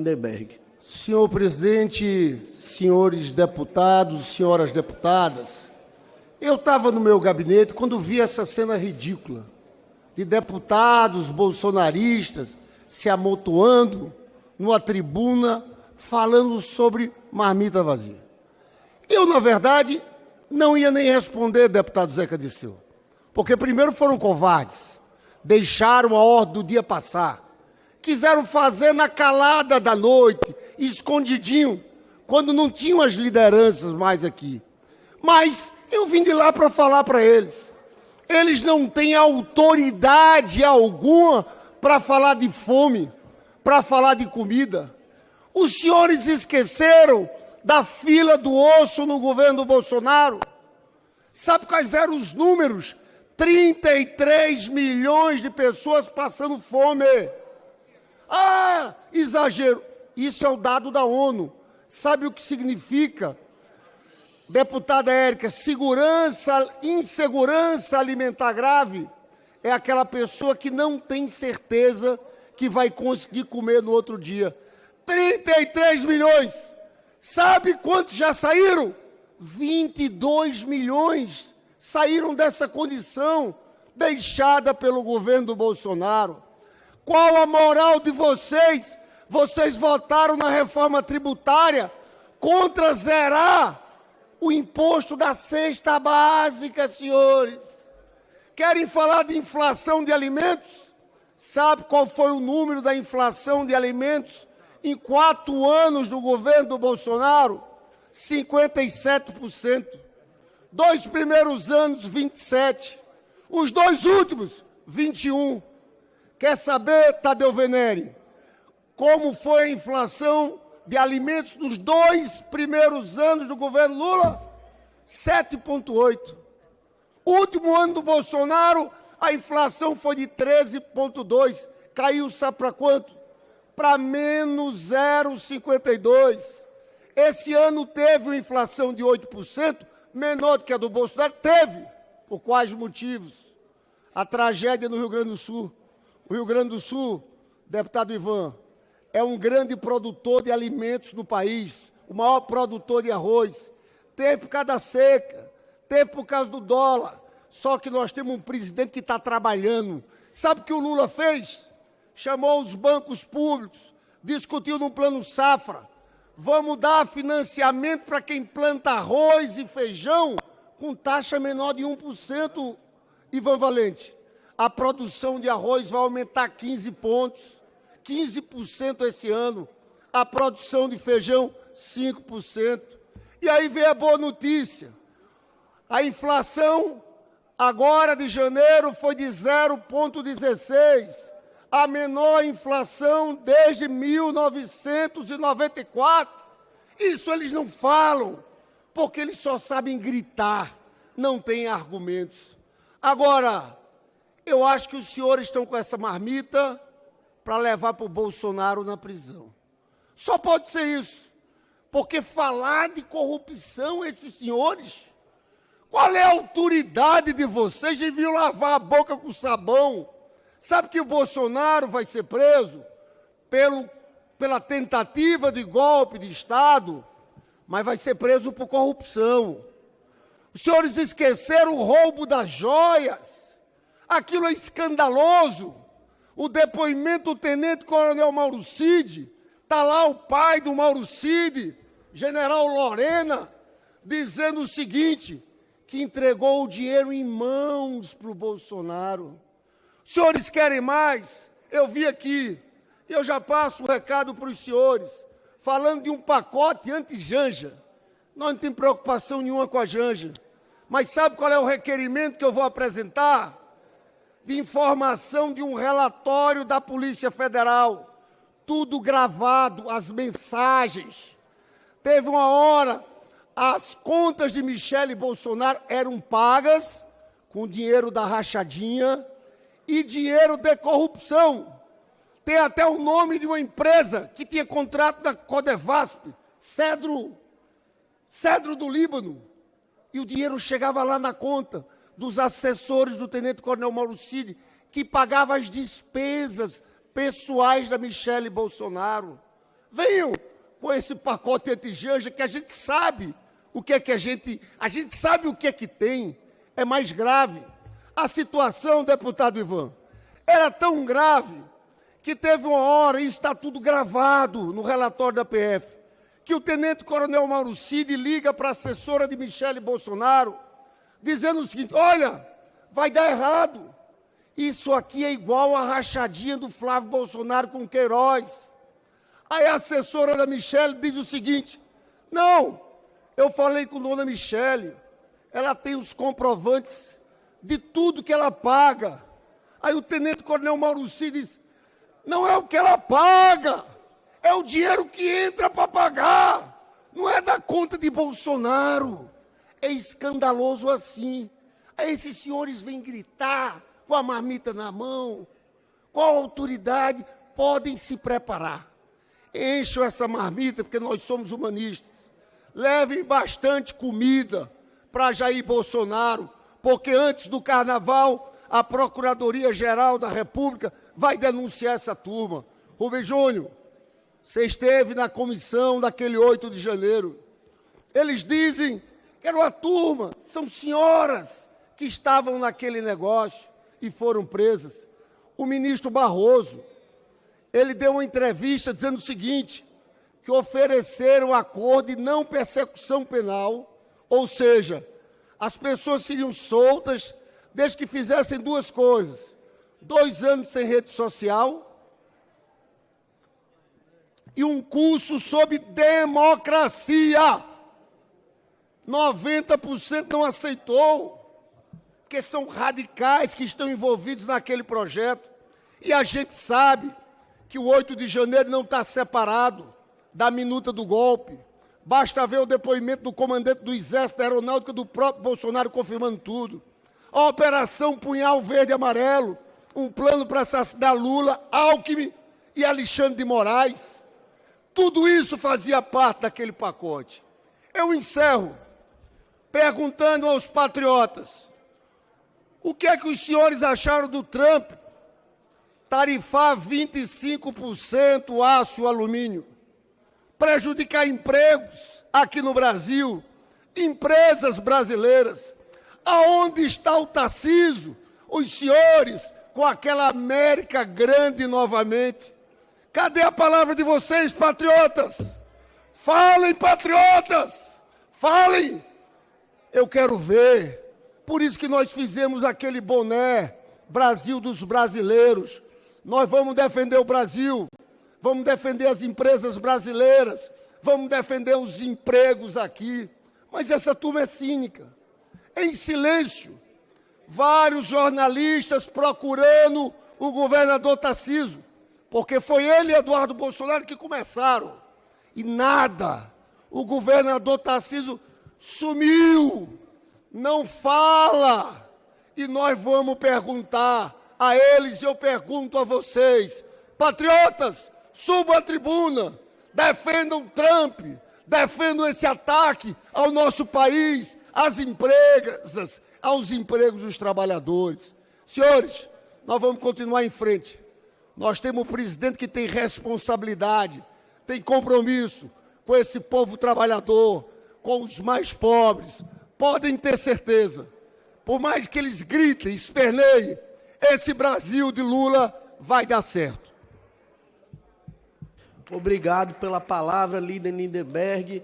Lindenberg. Senhor presidente, senhores deputados, senhoras deputadas, eu estava no meu gabinete quando vi essa cena ridícula de deputados bolsonaristas se amontoando numa tribuna falando sobre marmita vazia. Eu, na verdade, não ia nem responder, deputado Zeca Dirceu, porque primeiro foram covardes, deixaram a ordem do dia passar, quiseram fazer na calada da noite, escondidinho, quando não tinham as lideranças mais aqui. Mas eu vim de lá para falar para eles. Eles não têm autoridade alguma para falar de fome, para falar de comida. Os senhores esqueceram da fila do osso no governo Bolsonaro? Sabe quais eram os números? 33 milhões de pessoas passando fome. Ah, exagero. Isso é o dado da ONU. Sabe o que significa, deputada Érica? Insegurança alimentar grave é aquela pessoa que não tem certeza que vai conseguir comer no outro dia. 33 milhões. Sabe quantos já saíram? 22 milhões saíram dessa condição deixada pelo governo do Bolsonaro. Qual a moral de vocês? Vocês votaram na reforma tributária contra zerar o imposto da cesta básica, senhores. Querem falar de inflação de alimentos? Sabe qual foi o número da inflação de alimentos em 4 anos do governo do Bolsonaro? 57%. 2 primeiros anos, 27%. Os 2 últimos, 21%. Quer saber, Tadeu Venere, como foi a inflação de alimentos nos 2 primeiros anos do governo Lula? 7,8%. Último ano do Bolsonaro, a inflação foi de 13,2%. Caiu, sabe para quanto? Para menos 0,52%. Esse ano teve uma inflação de 8%, menor do que a do Bolsonaro. Teve. Por quais motivos? A tragédia no Rio Grande do Sul. O Rio Grande do Sul, deputado Ivan, é um grande produtor de alimentos no país, o maior produtor de arroz. Teve por causa da seca, teve por causa do dólar. Só que nós temos um presidente que está trabalhando. Sabe o que o Lula fez? Chamou os bancos públicos, discutiu no plano safra. Vamos dar financiamento para quem planta arroz e feijão com taxa menor de 1%, Ivan Valente. A produção de arroz vai aumentar 15 pontos, 15% esse ano. A produção de feijão, 5%. E aí vem a boa notícia. A inflação, agora de janeiro, foi de 0,16%. A menor inflação desde 1994. Isso eles não falam, porque eles só sabem gritar, não têm argumentos. Agora, eu acho que os senhores estão com essa marmita para levar para o Bolsonaro na prisão. Só pode ser isso. Porque falar de corrupção, esses senhores, qual é a autoridade de vocês de vir lavar a boca com sabão? Sabe que o Bolsonaro vai ser preso pela tentativa de golpe de Estado, mas vai ser preso por corrupção. Os senhores esqueceram o roubo das joias. Aquilo é escandaloso. O depoimento do tenente-coronel Mauro Cid, está lá o pai do Mauro Cid, general Lorena, dizendo o seguinte, que entregou o dinheiro em mãos para o Bolsonaro. Os senhores querem mais? Eu vi aqui, e eu já passo o recado para os senhores, falando de um pacote anti-Janja. Nós não temos preocupação nenhuma com a Janja. Mas sabe qual é o requerimento que eu vou apresentar? De informação de um relatório da Polícia Federal. Tudo gravado, as mensagens. Teve uma hora, as contas de Michele Bolsonaro eram pagas com dinheiro da rachadinha e dinheiro de corrupção. Tem até o nome de uma empresa que tinha contrato da Codevasp, Cedro do Líbano. E o dinheiro chegava lá na conta dos assessores do tenente-coronel Mauro Cid, que pagava as despesas pessoais da Michele Bolsonaro. venham com esse pacote anti-janja que a gente sabe o que é que a gente sabe o que é que tem, é mais grave. A situação, deputado Ivan, era tão grave que teve uma hora, e isso está tudo gravado no relatório da PF, que o tenente-coronel Mauro Cid liga para a assessora de Michele Bolsonaro, dizendo o seguinte: olha, vai dar errado. Isso aqui é igual a rachadinha do Flávio Bolsonaro com Queiroz. Aí a assessora da Michele diz o seguinte: não, eu falei com dona Michele, ela tem os comprovantes de tudo que ela paga. Aí o tenente-coronel Mauro Cid diz: não é o que ela paga, é o dinheiro que entra para pagar, não é da conta de Bolsonaro. É escandaloso assim. Aí esses senhores vêm gritar com a marmita na mão. Qual autoridade? Podem se preparar. Encham essa marmita, porque nós somos humanistas. Levem bastante comida para Jair Bolsonaro, porque antes do Carnaval, a Procuradoria-Geral da República vai denunciar essa turma. Rubem Júnior, você esteve na comissão daquele 8 de janeiro. Eles dizem que era uma turma, são senhoras que estavam naquele negócio e foram presas. O ministro Barroso, ele deu uma entrevista dizendo o seguinte, que ofereceram acordo de não persecução penal, ou seja, as pessoas seriam soltas desde que fizessem duas coisas: 2 anos sem rede social e um curso sobre democracia. 90% não aceitou, porque são radicais que estão envolvidos naquele projeto. E a gente sabe que o 8 de janeiro não está separado da minuta do golpe. Basta ver o depoimento do comandante do Exército da Aeronáutica do próprio Bolsonaro confirmando tudo. A Operação Punhal Verde e Amarelo, um plano para assassinar Lula, Alckmin e Alexandre de Moraes. Tudo isso fazia parte daquele pacote. Eu encerro perguntando aos patriotas: o que é que os senhores acharam do Trump tarifar 25% o aço e o alumínio, prejudicar empregos aqui no Brasil, empresas brasileiras? Aonde está o Tarcísio, os senhores, com aquela América grande novamente? Cadê a palavra de vocês, patriotas? Falem, patriotas! Falem! Eu quero ver. Por isso que nós fizemos aquele boné, Brasil dos brasileiros. Nós vamos defender o Brasil, vamos defender as empresas brasileiras, vamos defender os empregos aqui. Mas essa turma é cínica. Em silêncio, vários jornalistas procurando o governador Tarcísio, porque foi ele e Eduardo Bolsonaro que começaram. E nada, o governador Tarcísio sumiu, não fala. E nós vamos perguntar a eles, e eu pergunto a vocês, patriotas, subam à tribuna, defendam Trump, defendam esse ataque ao nosso país, às empresas, aos empregos dos trabalhadores. Senhores, nós vamos continuar em frente. Nós temos um presidente que tem responsabilidade, tem compromisso com esse povo trabalhador, com os mais pobres. Podem ter certeza, por mais que eles gritem, esperneiem, esse Brasil de Lula vai dar certo. Obrigado pela palavra, líder Lindenberg.